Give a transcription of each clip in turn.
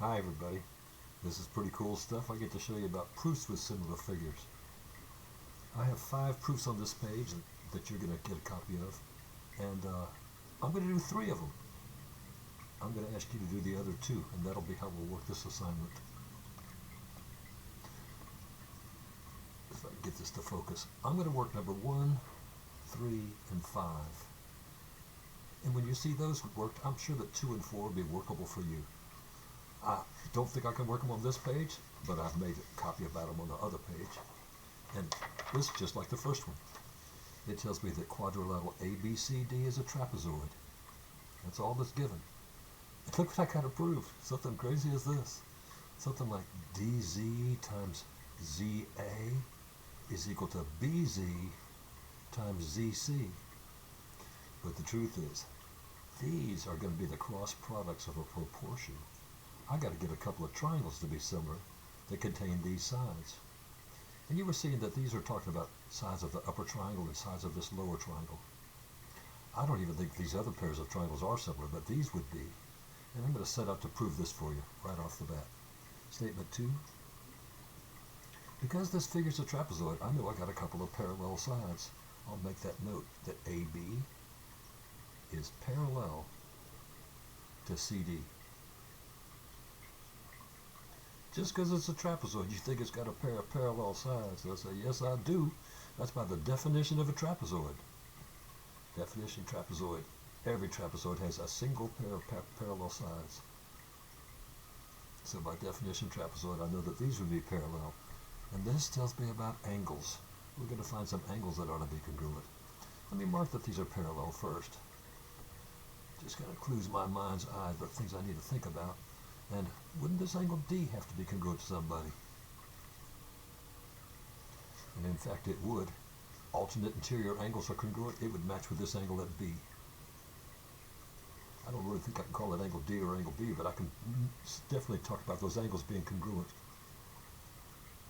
Hi everybody, this is pretty cool stuff. I get to show you about proofs with similar figures. I have 5 proofs on this page that you're going to get a copy of, and I'm going to do 3 of them. I'm going to ask you to do the other 2, and that'll be how we'll work this assignment. If I can get this to focus, I'm going to work number 1, 3, and 5. And when you see those worked, I'm sure that 2 and 4 will be workable for you. I don't think I can work them on this page, but I've made a copy about them on the other page. And this is just like the first one. It tells me that quadrilateral ABCD is a trapezoid. That's all that's given. And look what I got to prove. Something crazy as this. Something like DZ times ZA is equal to BZ times ZC. But the truth is, these are going to be the cross products of a proportion. I got to get a couple of triangles to be similar that contain these sides. And you were seeing that these are talking about sides of the upper triangle and sides of this lower triangle. I don't even think these other pairs of triangles are similar, but these would be. And I'm going to set out to prove this for you right off the bat. Statement 2. Because this figure's a trapezoid, I know I got a couple of parallel sides. I'll make that note that AB is parallel to CD. Just because it's a trapezoid, you think it's got a pair of parallel sides. They'll say, yes, I do. That's by the definition of a trapezoid. Definition trapezoid. Every trapezoid has a single pair of parallel sides. So by definition trapezoid, I know that these would be parallel. And this tells me about angles. We're going to find some angles that ought to be congruent. Let me mark that these are parallel first. Just kind of clues my mind's eye, but things I need to think about. And wouldn't this angle D have to be congruent to somebody? And in fact it would. Alternate interior angles are congruent. It would match with this angle at B. I don't really think I can call it angle D or angle B, but I can definitely talk about those angles being congruent.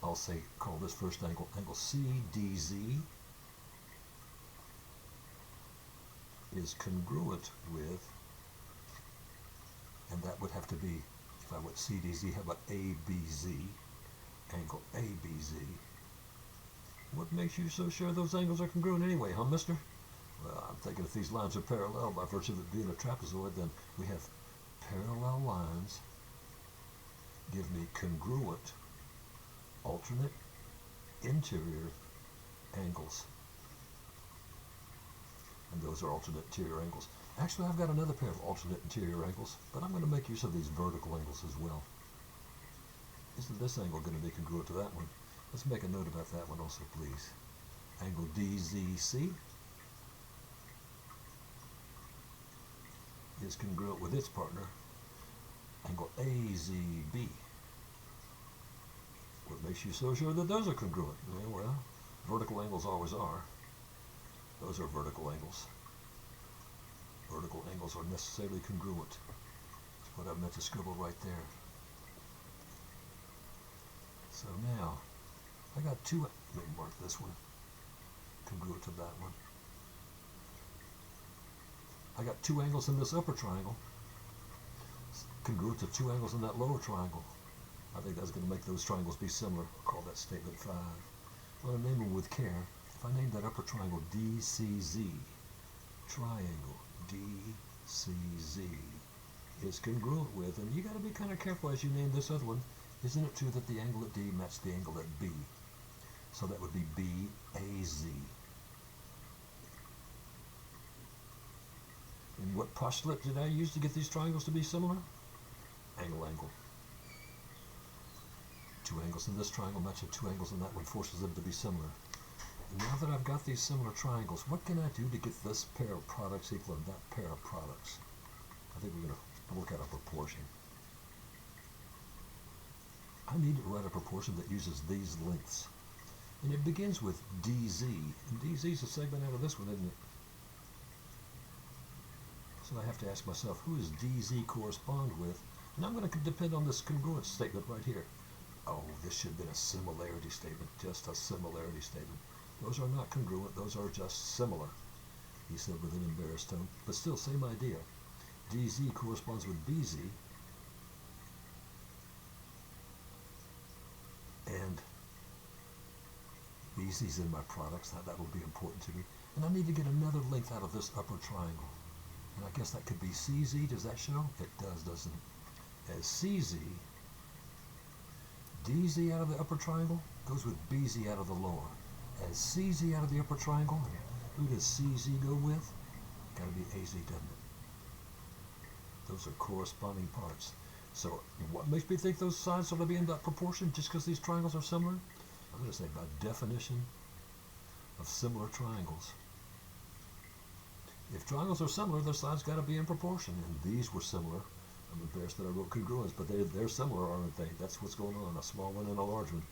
I'll say, call this first angle, angle CDZ is congruent with, and that would have to be, if I went CDZ, how about ABZ, angle ABZ. What makes you so sure those angles are congruent anyway, huh, mister? Well, I'm thinking if these lines are parallel by virtue of it being a trapezoid, then we have parallel lines give me congruent alternate interior angles. And those are alternate interior angles. Actually, I've got another pair of alternate interior angles, but I'm going to make use of these vertical angles as well. Isn't this angle going to be congruent to that one? Let's make a note about that one also, please. Angle DZC is congruent with its partner, angle AZB. What makes you so sure that those are congruent? Well, vertical angles always are. Those are vertical angles. Vertical angles are necessarily congruent. That's what I meant to scribble right there. So now, I got 2, let me mark this one, congruent to that one. I got 2 angles in this upper triangle, congruent to 2 angles in that lower triangle. I think that's going to make those triangles be similar. I'll call that statement 5. I'm going to name them with care. If I name that upper triangle DCZ, triangle DCZ is congruent with, and you got to be kind of careful as you name this other one. Isn't it true that the angle at D matched the angle at B? So that would be BAZ. And what postulate did I use to get these triangles to be similar? Angle. 2 angles in this triangle matching 2 angles in that one forces them to be similar. And now that I've got these similar triangles, what can I do to get this pair of products equal to that pair of products? I think we're going to look at a proportion. I need to write a proportion that uses these lengths. And it begins with DZ. And DZ is a segment out of this one, isn't it? So I have to ask myself, who does DZ correspond with? And I'm going to depend on this congruence statement right here. Oh, this should have been a similarity statement, just a similarity statement. Those are not congruent, those are just similar, he said with an embarrassed tone. But still, same idea. DZ corresponds with BZ, BZ's in my products. That will be important to me. And I need to get another length out of this upper triangle. And I guess that could be CZ. Does that show? It does, doesn't it? As CZ, DZ out of the upper triangle goes with BZ out of the lower. As CZ out of the upper triangle, who does CZ go with? Got to be AZ, doesn't it? Those are corresponding parts. So what makes me think those sides ought to be in that proportion just because these triangles are similar? I'm going to say by definition of similar triangles. If triangles are similar, their sides got to be in proportion. And these were similar. I'm embarrassed that I wrote congruence, but they're similar, aren't they? That's what's going on, a small one and a large one.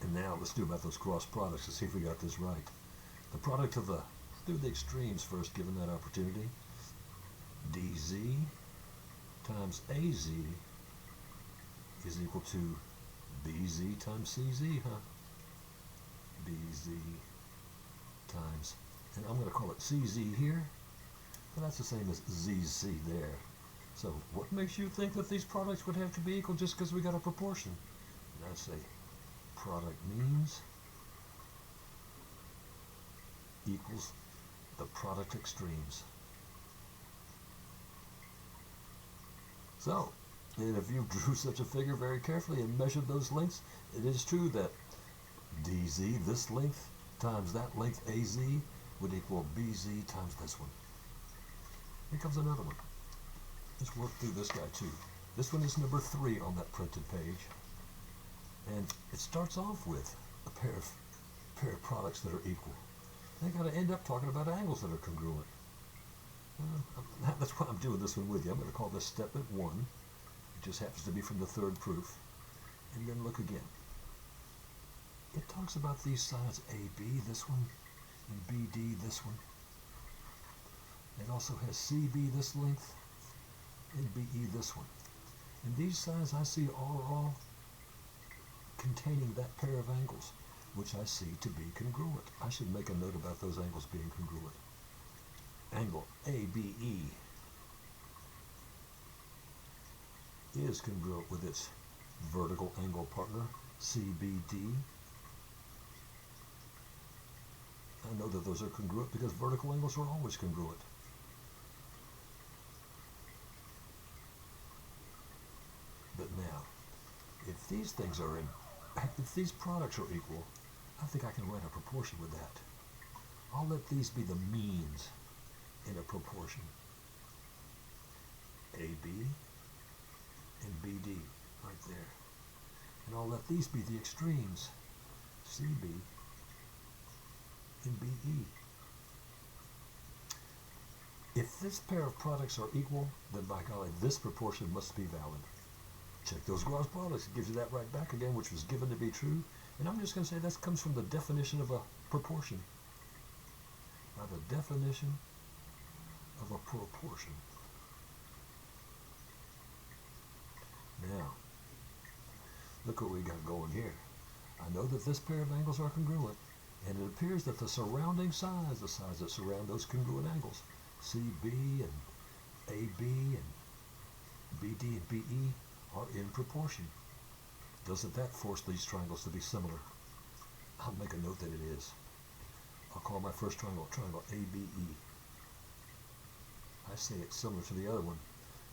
And now let's do about those cross products to see if we got this right. The product of let's do the extremes first, given that opportunity. DZ times AZ is equal to BZ times CZ, huh? BZ times, and I'm going to call it CZ here, but that's the same as ZC there. So what makes you think that these products would have to be equal just because we got a proportion? And I say product means equals the product extremes. So, and if you drew such a figure very carefully and measured those lengths, it is true that DZ, this length, times that length AZ would equal BZ times this one. Here comes another one. Let's work through this guy too. This one is number 3 on that printed page. And it starts off with a pair of products that are equal. They got to end up talking about angles that are congruent. That's why I'm doing this one with you. I'm going to call this step at 1. It just happens to be from the third proof. And then look again. It talks about these sides AB, this one, and BD, this one. It also has CB, this length, and BE, this one. And these sides I see are all containing that pair of angles, which I see to be congruent. I should make a note about those angles being congruent. Angle ABE is congruent with its vertical angle partner, CBD. I know that those are congruent because vertical angles are always congruent. But now, if these things are if these products are equal, I think I can write a proportion with that. I'll let these be the means in a proportion. AB and BD right there. And I'll let these be the extremes, CB and BE. If this pair of products are equal, then by golly, this proportion must be valid. Check those cross products. It gives you that right back again, which was given to be true. And I'm just going to say that comes from the definition of a proportion. By the definition of a proportion. Now, look what we got going here. I know that this pair of angles are congruent, and it appears that the surrounding sides, the sides that surround those congruent angles, CB and AB and BD and BE, are in proportion. Doesn't that force these triangles to be similar? I'll make a note that it is. I'll call my first triangle ABE. I say it's similar to the other one.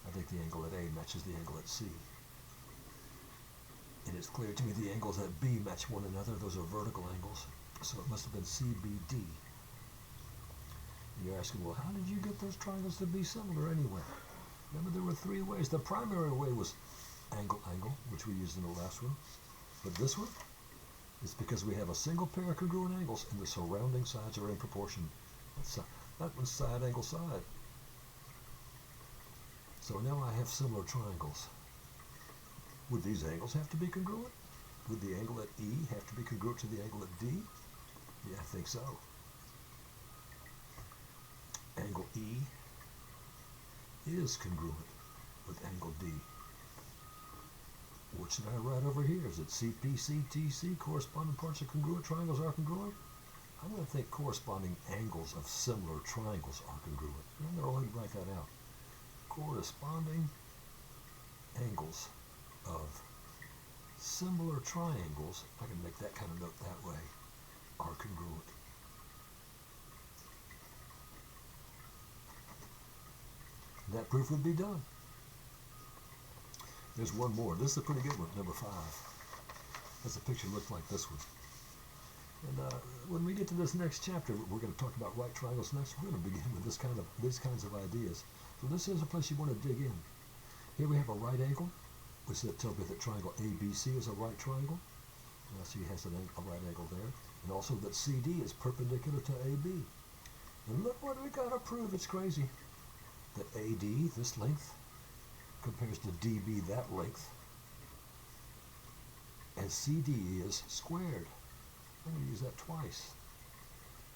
I think the angle at A matches the angle at C. And it's clear to me the angles at B match one another. Those are vertical angles. So it must have been CBD. And you're asking, well, how did you get those triangles to be similar anyway? Remember, there were 3 ways. The primary way was angle, which we used in the last one. But this one is because we have a single pair of congruent angles and the surrounding sides are in proportion. That one's side, angle, side. So now I have similar triangles. Would these angles have to be congruent? Would the angle at E have to be congruent to the angle at D? Yeah, I think so. Angle E is congruent with angle D. What should I write over here? Is it CPCTC, corresponding parts of congruent triangles are congruent? I'm going to think corresponding angles of similar triangles are congruent. And I'm going to go ahead and write that out. Corresponding angles of similar triangles, I can make that kind of note that way, are congruent. And that proof would be done. There's one more. This is a pretty good one, number 5. As the picture looks like this one. And when we get to this next chapter, we're going to talk about right triangles next. We're going to begin with these kinds of ideas. So this is a place you want to dig in. Here we have a right angle, which tells me that triangle ABC is a right triangle. Now see, it has a right angle there. And also that CD is perpendicular to AB. And look what we got to prove. It's crazy. That AD, this length, compares to DB, that length, and CD is squared. I'm going to use that twice.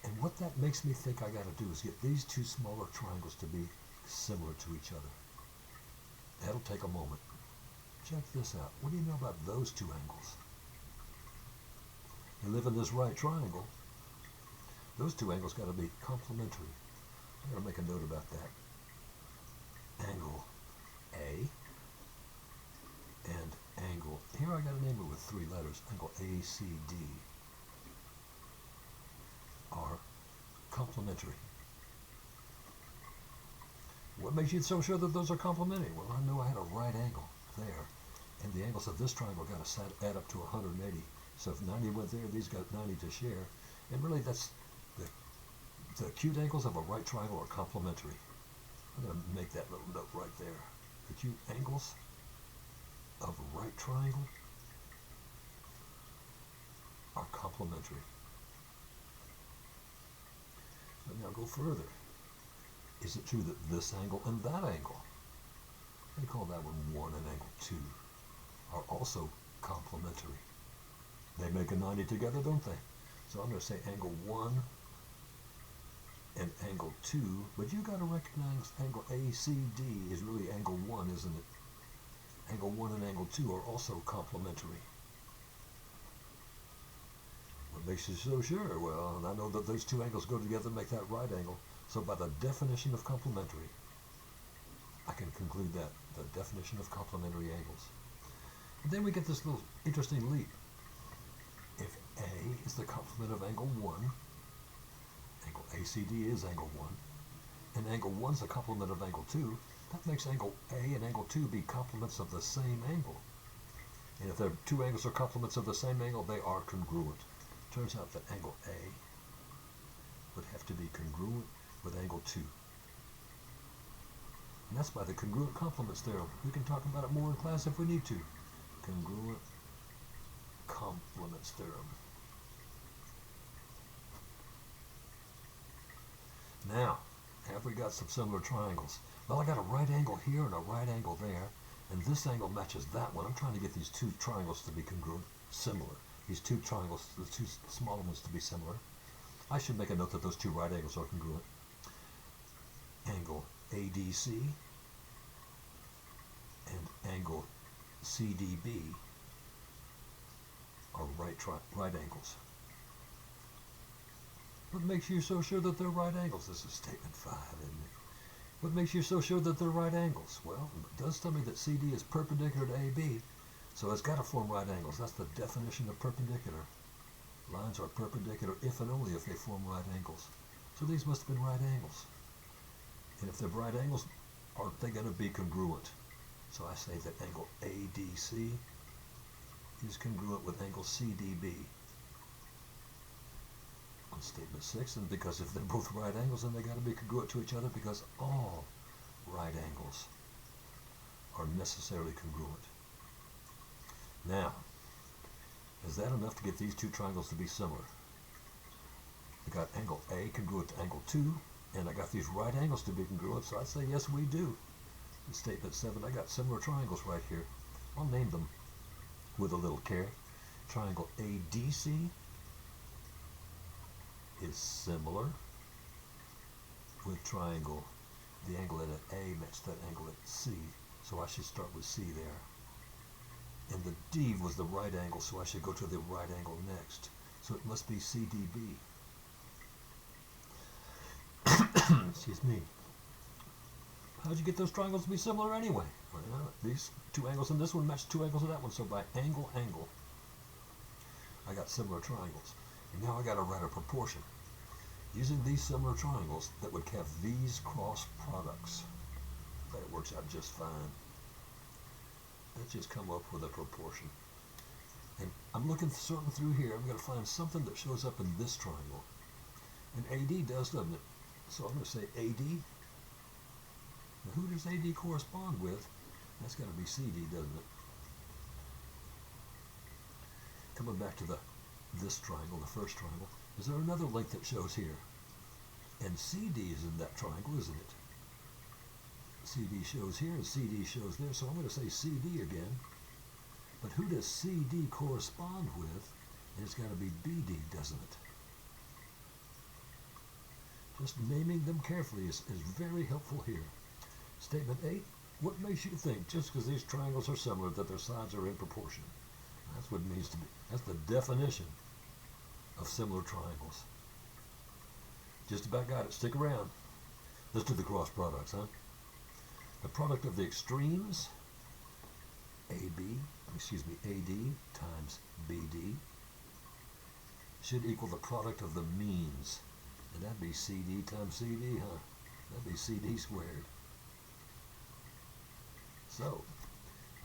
And what that makes me think I got to do is get these two smaller triangles to be similar to each other. That'll take a moment. Check this out. What do you know about those two angles? They live in this right triangle. Those two angles got to be complementary. I'm going to make a note about that. Angle A and angle, here I got to name it with 3 letters, angle ACD, are complementary. What makes you so sure that those are complementary? Well, I know I had a right angle there, and the angles of this triangle got to add up to 180. So if 90 went there, these got 90 to share. And really, that's the acute angles of a right triangle are complementary. I'm going to make that little note right there. Acute angles of a right triangle are complementary. But now go further. Is it true that this angle and that angle, they call that one 1 and angle 2, are also complementary? They make a 90 together, don't they? So I'm going to say angle 1 and angle 2, but you got to recognize angle ACD is really angle 1, isn't it? Angle 1 and angle 2 are also complementary. What makes you so sure? Well, I know that those two angles go together and make that right angle. So by the definition of complementary, I can conclude that, the definition of complementary angles. And then we get this little interesting leap. If A is the complement of angle 1, angle ACD is angle 1, and angle 1 is the complement of angle 2, that makes angle A and angle 2 be complements of the same angle. And if the two angles are complements of the same angle, they are congruent. Turns out that angle A would have to be congruent with angle 2. And that's by the congruent complements theorem. We can talk about it more in class if we need to. Congruent complements theorem. Now, have we got some similar triangles? Well, I got a right angle here and a right angle there, and this angle matches that one. I'm trying to get these two triangles to be congruent, similar. These two triangles, the two smaller ones, to be similar. I should make a note that those two right angles are congruent. Angle ADC and angle CDB are right angles. What makes you so sure that they're right angles? This is statement 5, isn't it? What makes you so sure that they're right angles? Well, it does tell me that CD is perpendicular to AB, so it's got to form right angles. That's the definition of perpendicular. Lines are perpendicular if and only if they form right angles. So these must have been right angles. And if they're right angles, aren't they going to be congruent? So I say that angle ADC is congruent with angle CDB on statement 6, and because if they're both right angles, then they got to be congruent to each other, because all right angles are necessarily congruent. Now, is that enough to get these two triangles to be similar? I got angle A congruent to angle 2, and I got these right angles to be congruent, so I'd say yes, we do. In statement 7, I got similar triangles right here. I'll name them with a little care. Triangle ADC is similar with triangle, the angle at A matched that angle at C, so I should start with C there. And the D was the right angle, so I should go to the right angle next. So it must be CDB. Excuse me. how'd you get those triangles to be similar anyway? Well, these two angles in this one match two angles in that one, so by angle, I got similar triangles. And now I got to write a proportion. Using these similar triangles that would have these cross products. That works out just fine. Let's just come up with a proportion. And I'm looking sorting through here. I'm going to find something that shows up in this triangle. And AD does, doesn't it? So I'm going to say AD. Now who does AD correspond with? That's got to be CD, doesn't it? Coming back to this triangle, the first triangle, is there another length that shows here? And CD is in that triangle, isn't it? CD shows here and CD shows there, so I'm going to say CD again. But who does CD correspond with? And it's got to be BD, doesn't it? Just naming them carefully is very helpful here. Statement 8, what makes you think just because these triangles are similar that their sides are in proportion? That's what it means to be. That's the definition of similar triangles. Just about got it. Stick around. Let's do the cross products, huh? The product of the extremes, AD times BD, should equal the product of the means. And that'd be CD times CD, huh? That'd be CD squared. So,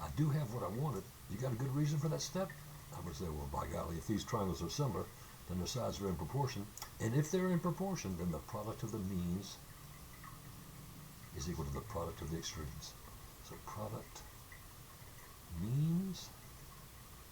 I do have what I wanted. You got a good reason for that step? I would say, well, by golly, if these triangles are similar, then their sides are in proportion. And if they're in proportion, then the product of the means is equal to the product of the extremes. So product means